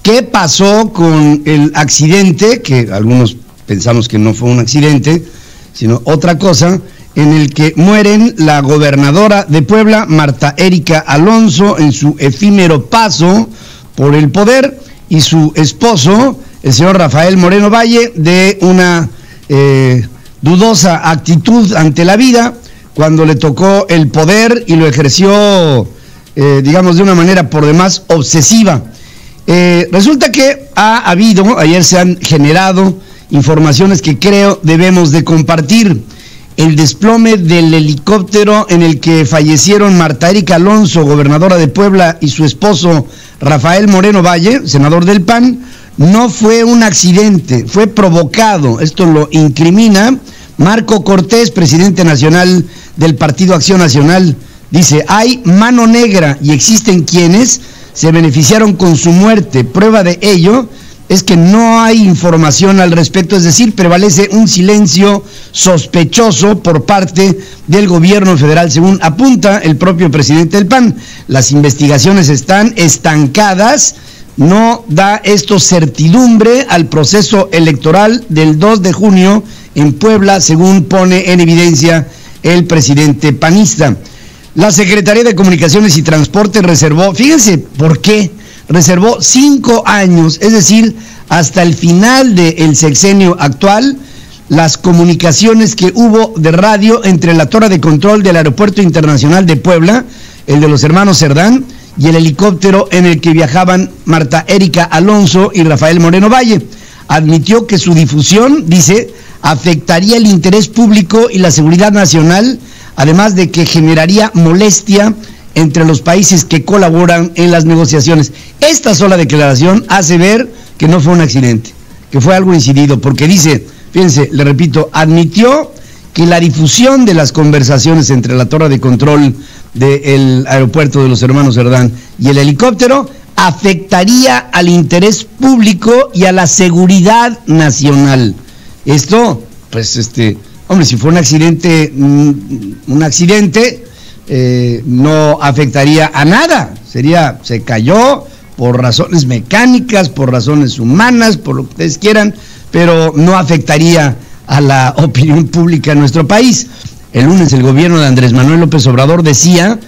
qué pasó con el accidente, que algunos pensamos que no fue un accidente, sino otra cosa, en el que mueren la gobernadora de Puebla, Marta Erika Alonso, en su efímero paso por el poder, y su esposo, el señor Rafael Moreno Valle, de una dudosa actitud ante la vida, cuando le tocó el poder y lo ejerció, digamos, de una manera por demás obsesiva. Resulta que ayer se han generado informaciones que creo debemos de compartir. El desplome del helicóptero en el que fallecieron Marta Erika Alonso, gobernadora de Puebla, y su esposo Rafael Moreno Valle, senador del PAN, no fue un accidente, fue provocado. Esto lo incrimina Marco Cortés, presidente nacional del Partido Acción Nacional. Dice, hay mano negra y existen quienes se beneficiaron con su muerte. Prueba de ello es que no hay información al respecto, es decir, prevalece un silencio sospechoso por parte del gobierno federal, según apunta el propio presidente del PAN. Las investigaciones están estancadas, no da esto certidumbre al proceso electoral del 2 de junio en Puebla, según pone en evidencia el presidente panista. La Secretaría de Comunicaciones y Transportes reservó, fíjense por qué, reservó 5 años, es decir, hasta el final del sexenio actual, las comunicaciones que hubo de radio entre la torre de control del Aeropuerto Internacional de Puebla, el de los hermanos Cerdán, y el helicóptero en el que viajaban Marta Erika Alonso y Rafael Moreno Valle. Admitió que su difusión, dice, afectaría el interés público y la seguridad nacional, además de que generaría molestia entre los países que colaboran en las negociaciones. Esta sola declaración hace ver que no fue un accidente, que fue algo incidido, porque dice, fíjense, le repito, admitió que la difusión de las conversaciones entre la torre de control del aeropuerto de los hermanos Cerdán y el helicóptero afectaría al interés público y a la seguridad nacional. Esto, pues, hombre, si fue un accidente, no afectaría a nada, se cayó por razones mecánicas, por razones humanas, por lo que ustedes quieran, pero no afectaría a la opinión pública en nuestro país. El lunes el gobierno de Andrés Manuel López Obrador decía,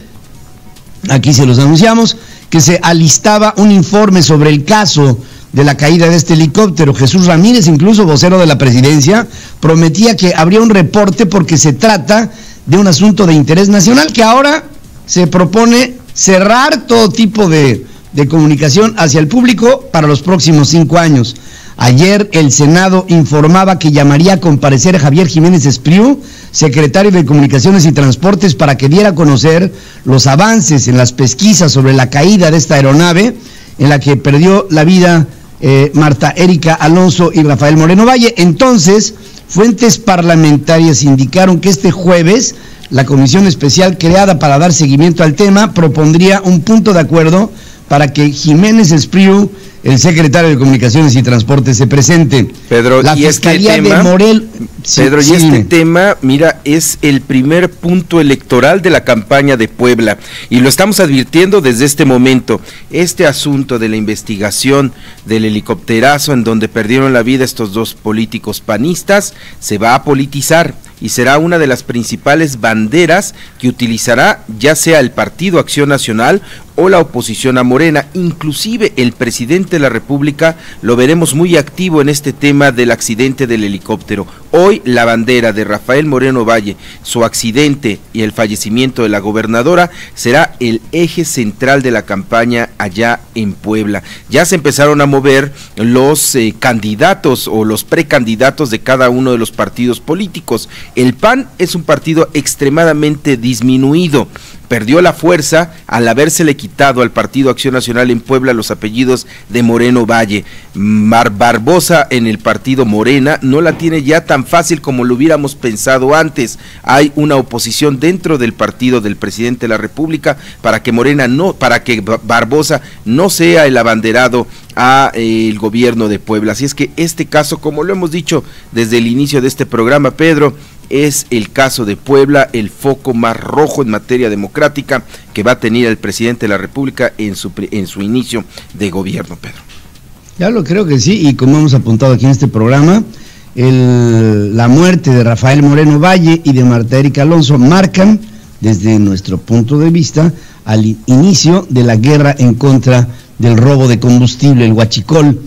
aquí se los anunciamos, que se alistaba un informe sobre el caso de la caída de este helicóptero. Jesús Ramírez, incluso vocero de la presidencia, prometía que habría un reporte porque se trata de un asunto de interés nacional, que ahora se propone cerrar todo tipo de comunicación hacia el público para los próximos 5 años. Ayer el Senado informaba que llamaría a comparecer a Javier Jiménez Espriu, secretario de Comunicaciones y Transportes, para que diera a conocer los avances en las pesquisas sobre la caída de esta aeronave en la que perdió la vida Marta Erika Alonso y Rafael Moreno Valle. Entonces, fuentes parlamentarias indicaron que este jueves la comisión especial creada para dar seguimiento al tema propondría un punto de acuerdo para que Jiménez Espriu, el secretario de Comunicaciones y Transportes, se presente. Pedro, la Fiscalía de Morelos. Pedro, y este tema, mira, es el primer punto electoral de la campaña de Puebla, y lo estamos advirtiendo desde este momento. Este asunto de la investigación del helicópterazo en donde perdieron la vida estos dos políticos panistas se va a politizar y será una de las principales banderas que utilizará ya sea el Partido Acción Nacional o la oposición a Morena. Inclusive el presidente de la República lo veremos muy activo en este tema del accidente del helicóptero. Hoy la bandera de Rafael Moreno Valle, su accidente y el fallecimiento de la gobernadora será el eje central de la campaña allá en Puebla. Ya se empezaron a mover los candidatos o los precandidatos de cada uno de los partidos políticos. El PAN es un partido extremadamente disminuido, perdió la fuerza al habérsele quitado al Partido Acción Nacional en Puebla los apellidos de Moreno Valle. Barbosa en el partido Morena no la tiene ya tan fácil como lo hubiéramos pensado antes. Hay una oposición dentro del partido del presidente de la República para que Barbosa no sea el abanderado a el gobierno de Puebla. Así es que este caso, como lo hemos dicho desde el inicio de este programa, Pedro, es el caso de Puebla, el foco más rojo en materia democrática que va a tener el presidente de la República en su inicio de gobierno, Pedro. Ya lo creo que sí, y como hemos apuntado aquí en este programa, la muerte de Rafael Moreno Valle y de Marta Erika Alonso marcan, desde nuestro punto de vista, al inicio de la guerra en contra del robo de combustible, el huachicol,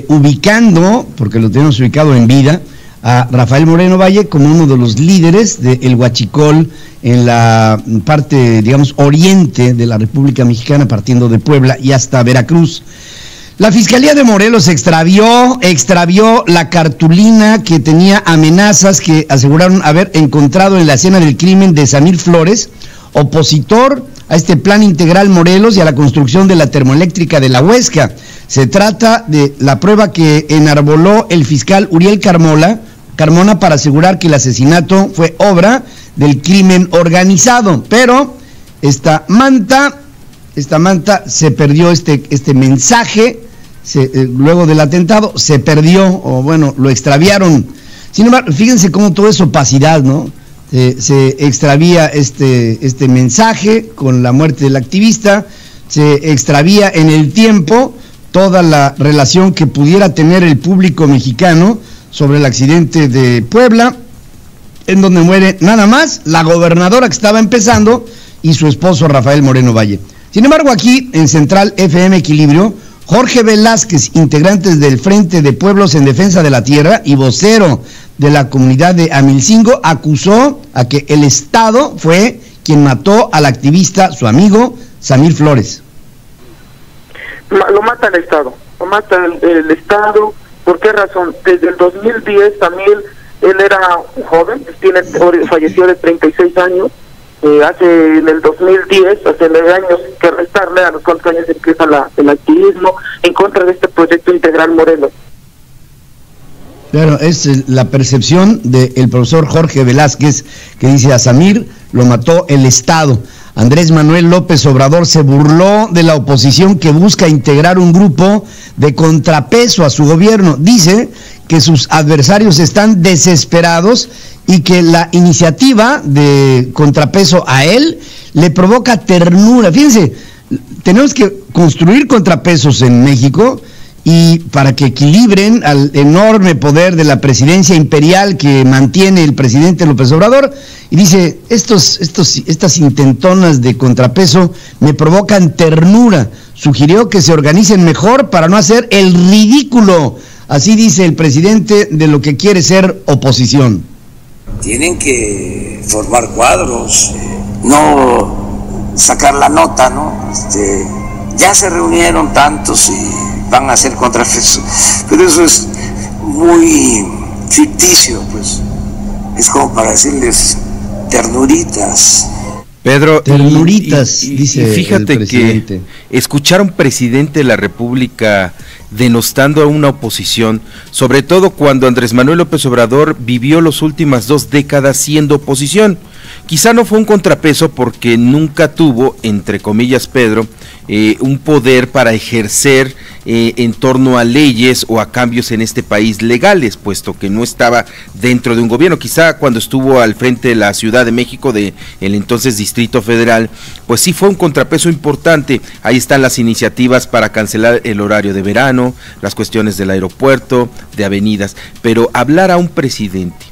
ubicando, porque lo tenemos ubicado en vida, a Rafael Moreno Valle como uno de los líderes del huachicol en la parte, digamos, oriente de la República Mexicana, partiendo de Puebla y hasta Veracruz. La Fiscalía de Morelos extravió la cartulina que tenía amenazas que aseguraron haber encontrado en la escena del crimen de Samir Flores, opositor a este Plan Integral Morelos y a la construcción de la termoeléctrica de la Huesca. Se trata de la prueba que enarboló el fiscal Uriel Carmona para asegurar que el asesinato fue obra del crimen organizado, pero esta manta se perdió, este mensaje, luego del atentado, se perdió, o bueno, lo extraviaron. Sin embargo, fíjense cómo todo es opacidad, ¿no? Se extravía este mensaje con la muerte del activista, se extravía en el tiempo toda la relación que pudiera tener el público mexicano sobre el accidente de Puebla, en donde muere nada más la gobernadora que estaba empezando y su esposo Rafael Moreno Valle. Sin embargo, aquí en Central FM Equilibrio, Jorge Velázquez, integrante del Frente de Pueblos en Defensa de la Tierra y vocero de la comunidad de Amilcingo, acusó a que el Estado fue quien mató al activista, su amigo, Samir Flores. Lo mata el Estado, el Estado. ¿Por qué razón? Desde el 2010 Samir, él era un joven, falleció de 36 años, hace en el 2010, hace 9 años que restarle, a los 4 años empieza el activismo en contra de este proyecto integral Morelos. Claro, es la percepción del profesor Jorge Velázquez, que dice: a Samir lo mató el Estado. Andrés Manuel López Obrador se burló de la oposición que busca integrar un grupo de contrapeso a su gobierno. Dice que sus adversarios están desesperados y que la iniciativa de contrapeso a él le provoca ternura. Fíjense, tenemos que construir contrapesos en México, y para que equilibren al enorme poder de la presidencia imperial que mantiene el presidente López Obrador, y dice: estas intentonas de contrapeso me provocan ternura. Sugirió que se organicen mejor para no hacer el ridículo. Así dice el presidente de lo que quiere ser oposición. Tienen que formar cuadros, no sacar la nota, ¿no? Ya se reunieron tantos y van a hacer contrapeso, pero eso es muy ficticio, pues es como para decirles ternuritas. Pedro, ternuritas, dice fíjate el presidente. Que escuchar a un presidente de la República denostando a una oposición, sobre todo cuando Andrés Manuel López Obrador vivió las últimas 2 décadas siendo oposición. Quizá no fue un contrapeso porque nunca tuvo, entre comillas, Pedro, un poder para ejercer en torno a leyes o a cambios en este país legales, puesto que no estaba dentro de un gobierno. Quizá cuando estuvo al frente de la Ciudad de México, de el entonces Distrito Federal, pues sí fue un contrapeso importante. Ahí están las iniciativas para cancelar el horario de verano, las cuestiones del aeropuerto, de avenidas, pero hablar a un presidente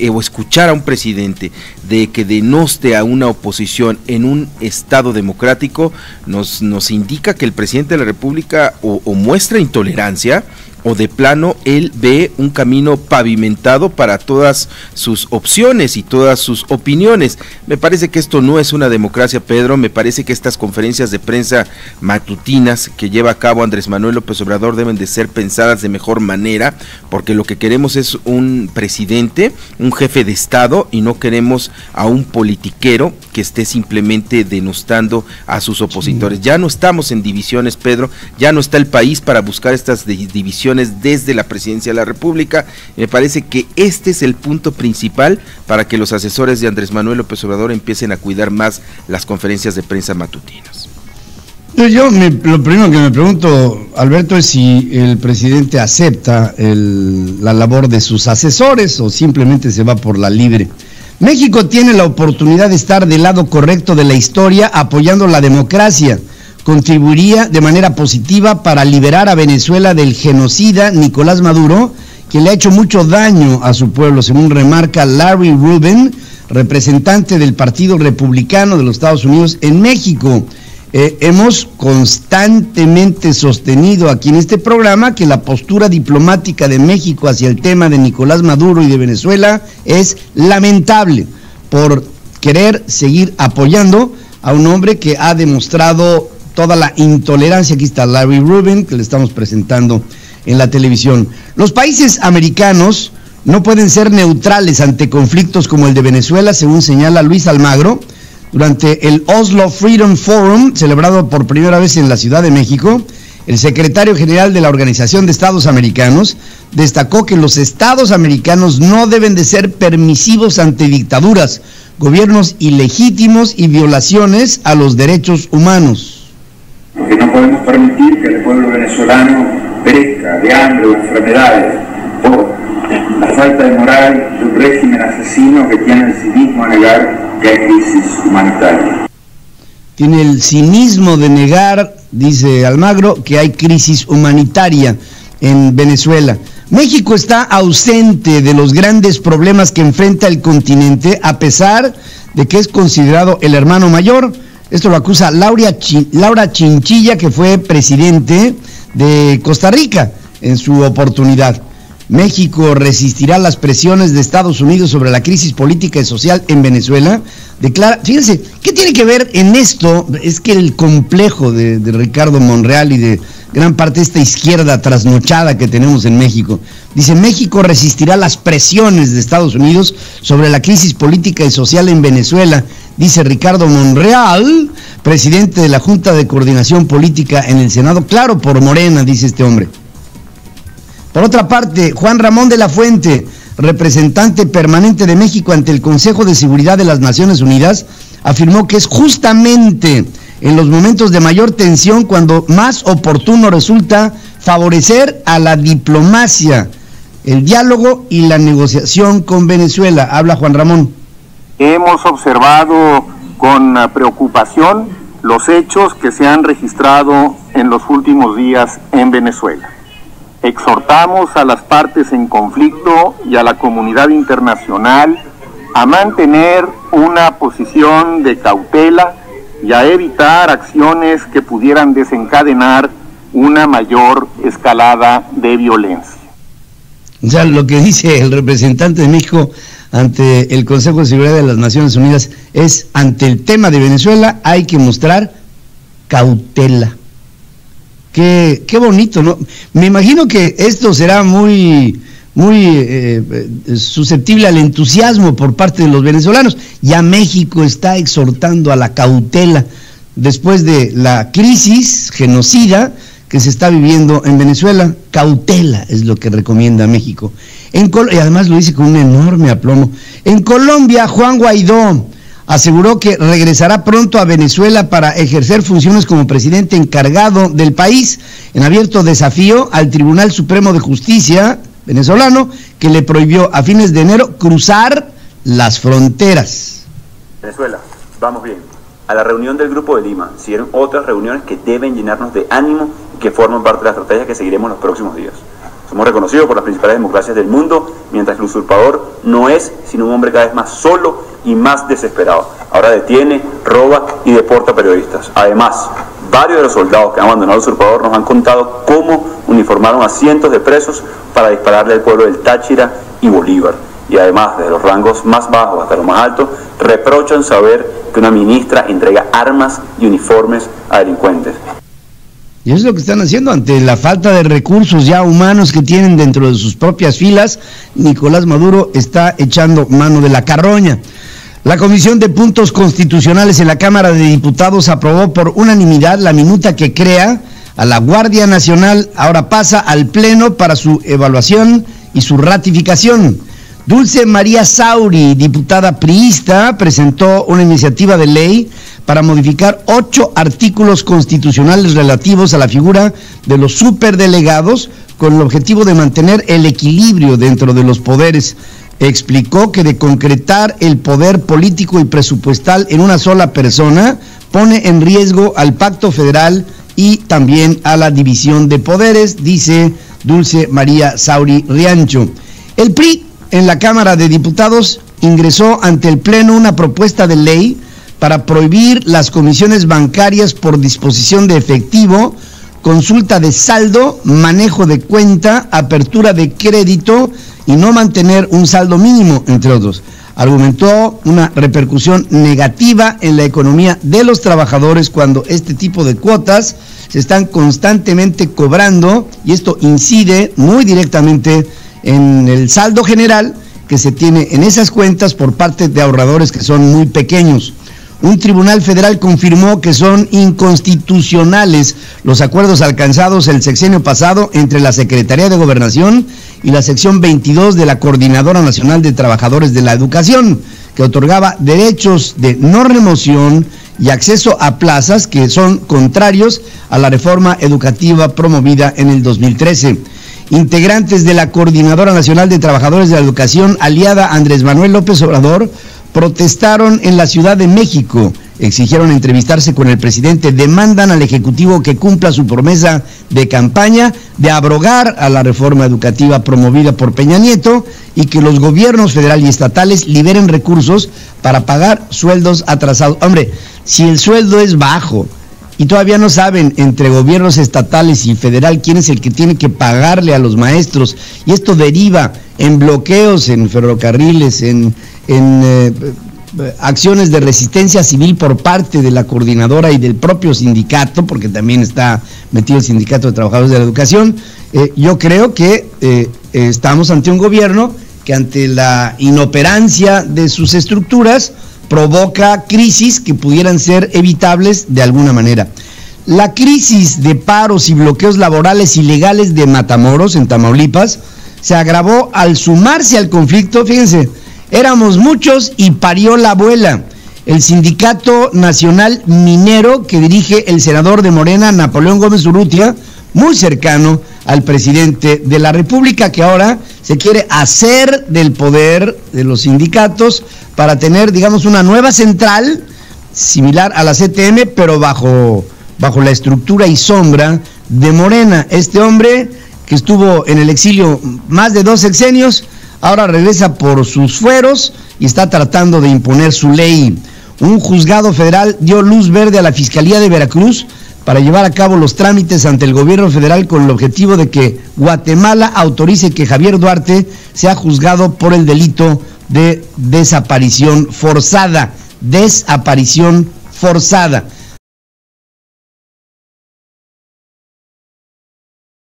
o escuchar a un presidente de que denoste a una oposición en un estado democrático nos indica que el presidente de la República o muestra intolerancia, o de plano él ve un camino pavimentado para todas sus opciones y todas sus opiniones. Me parece que esto no es una democracia, Pedro. Me parece que estas conferencias de prensa matutinas que lleva a cabo Andrés Manuel López Obrador deben de ser pensadas de mejor manera, porque lo que queremos es un presidente, un jefe de Estado, y no queremos a un politiquero que esté simplemente denostando a sus opositores. Ya no estamos en divisiones, Pedro, ya no está el país para buscar estas divisiones desde la presidencia de la República. Me parece que este es el punto principal para que los asesores de Andrés Manuel López Obrador empiecen a cuidar más las conferencias de prensa matutinas. Lo primero que me pregunto, Alberto, es si el presidente acepta la labor de sus asesores o simplemente se va por la libre. México tiene la oportunidad de estar del lado correcto de la historia, apoyando la democracia. contribuiría de manera positiva para liberar a Venezuela del genocida Nicolás Maduro, que le ha hecho mucho daño a su pueblo, según remarca Larry Rubin, representante del Partido Republicano de los Estados Unidos en México. Hemos constantemente sostenido aquí en este programa que la postura diplomática de México hacia el tema de Nicolás Maduro y de Venezuela es lamentable por querer seguir apoyando a un hombre que ha demostrado toda la intolerancia. Aquí está Larry Rubin, que le estamos presentando en la televisión. Los países americanos no pueden ser neutrales ante conflictos como el de Venezuela, según señala Luis Almagro, durante el Oslo Freedom Forum, celebrado por primera vez en la Ciudad de México. El secretario general de la Organización de Estados Americanos destacó que los estados americanos no deben de ser permisivos ante dictaduras, gobiernos ilegítimos y violaciones a los derechos humanos. Porque no podemos permitir que el pueblo venezolano perezca de hambre o enfermedades por la falta de moral de un régimen asesino que tiene el cinismo de negar que hay crisis humanitaria. Tiene el cinismo de negar, dice Almagro, que hay crisis humanitaria en Venezuela. México está ausente de los grandes problemas que enfrenta el continente, a pesar de que es considerado el hermano mayor. Esto lo acusa Laura Chinchilla, que fue presidente de Costa Rica en su oportunidad. México resistirá las presiones de Estados Unidos sobre la crisis política y social en Venezuela. Declara, fíjense, ¿qué tiene que ver en esto? Es que el complejo de Ricardo Monreal y de gran parte de esta izquierda trasnochada que tenemos en México. Dice, México resistirá las presiones de Estados Unidos sobre la crisis política y social en Venezuela, dice Ricardo Monreal, presidente de la Junta de Coordinación Política en el Senado. Claro, por Morena, dice este hombre. Por otra parte, Juan Ramón de la Fuente, representante permanente de México ante el Consejo de Seguridad de las Naciones Unidas, afirmó que es justamente en los momentos de mayor tensión cuando más oportuno resulta favorecer a la diplomacia, el diálogo y la negociación con Venezuela. Habla Juan Ramón. Hemos observado con preocupación los hechos que se han registrado en los últimos días en Venezuela. Exhortamos a las partes en conflicto y a la comunidad internacional a mantener una posición de cautela y a evitar acciones que pudieran desencadenar una mayor escalada de violencia. O sea, lo que dice el representante de México ante el Consejo de Seguridad de las Naciones Unidas es, ante el tema de Venezuela hay que mostrar cautela. Qué bonito, ¿no? Me imagino que esto será muy susceptible al entusiasmo por parte de los venezolanos. Ya México está exhortando a la cautela después de la crisis genocida que se está viviendo en Venezuela. Cautela es lo que recomienda México. Y además lo dice con un enorme aplomo. En Colombia, Juan Guaidó aseguró que regresará pronto a Venezuela para ejercer funciones como presidente encargado del país, en abierto desafío al Tribunal Supremo de Justicia venezolano, que le prohibió a fines de enero cruzar las fronteras. Venezuela, vamos bien. A la reunión del Grupo de Lima siguieron otras reuniones que deben llenarnos de ánimo y que forman parte de la estrategia que seguiremos en los próximos días. Somos reconocidos por las principales democracias del mundo, mientras que el usurpador no es sino un hombre cada vez más solo y más desesperado. Ahora detiene, roba y deporta periodistas. Además, varios de los soldados que han abandonado al usurpador nos han contado cómo uniformaron a cientos de presos para dispararle al pueblo del Táchira y Bolívar. Y además, desde los rangos más bajos hasta los más altos, reprochan saber que una ministra entrega armas y uniformes a delincuentes. Y eso es lo que están haciendo ante la falta de recursos ya humanos que tienen dentro de sus propias filas. Nicolás Maduro está echando mano de la carroña. La Comisión de Puntos Constitucionales en la Cámara de Diputados aprobó por unanimidad la minuta que crea a la Guardia Nacional. Ahora pasa al Pleno para su evaluación y su ratificación. Dulce María Sauri, diputada priista, presentó una iniciativa de ley para modificar 8 artículos constitucionales relativos a la figura de los superdelegados, con el objetivo de mantener el equilibrio dentro de los poderes. explicó que de concretar el poder político y presupuestal en una sola persona pone en riesgo al pacto federal y también a la división de poderes, dice Dulce María Sauri Riancho. El PRI en la Cámara de Diputados ingresó ante el Pleno una propuesta de ley para prohibir las comisiones bancarias por disposición de efectivo, consulta de saldo, manejo de cuenta, apertura de crédito y no mantener un saldo mínimo, entre otros. Argumentó una repercusión negativa en la economía de los trabajadores cuando este tipo de cuotas se están constantemente cobrando, y esto incide muy directamente en el saldo general que se tiene en esas cuentas por parte de ahorradores que son muy pequeños. Un tribunal federal confirmó que son inconstitucionales los acuerdos alcanzados el sexenio pasado entre la Secretaría de Gobernación y la sección 22 de la Coordinadora Nacional de Trabajadores de la Educación, que otorgaba derechos de no remoción y acceso a plazas que son contrarios a la reforma educativa promovida en el 2013. Integrantes de la Coordinadora Nacional de Trabajadores de la Educación, aliada a Andrés Manuel López Obrador, protestaron en la Ciudad de México, exigieron entrevistarse con el presidente, demandan al Ejecutivo que cumpla su promesa de campaña de abrogar a la reforma educativa promovida por Peña Nieto y que los gobiernos federal y estatales liberen recursos para pagar sueldos atrasados. Hombre, si el sueldo es bajo y todavía no saben entre gobiernos estatales y federal quién es el que tiene que pagarle a los maestros, y esto deriva en bloqueos en ferrocarriles, en acciones de resistencia civil por parte de la coordinadora y del propio sindicato, porque también está metido el Sindicato de Trabajadores de la Educación. Yo creo que estamos ante un gobierno que, ante la inoperancia de sus estructuras, provoca crisis que pudieran ser evitables de alguna manera. La crisis de paros y bloqueos laborales ilegales de Matamoros, en Tamaulipas, se agravó al sumarse al conflicto. Fíjense, éramos muchos y parió la abuela. El Sindicato Nacional Minero, que dirige el senador de Morena, Napoleón Gómez Urrutia, muy cercano al presidente de la República, que ahora se quiere hacer del poder de los sindicatos para tener, digamos, una nueva central similar a la CTM, pero bajo la estructura y sombra de Morena. Este hombre, que estuvo en el exilio más de 2 sexenios, ahora regresa por sus fueros y está tratando de imponer su ley. Un juzgado federal dio luz verde a la Fiscalía de Veracruz para llevar a cabo los trámites ante el gobierno federal con el objetivo de que Guatemala autorice que Javier Duarte sea juzgado por el delito de desaparición forzada. Desaparición forzada.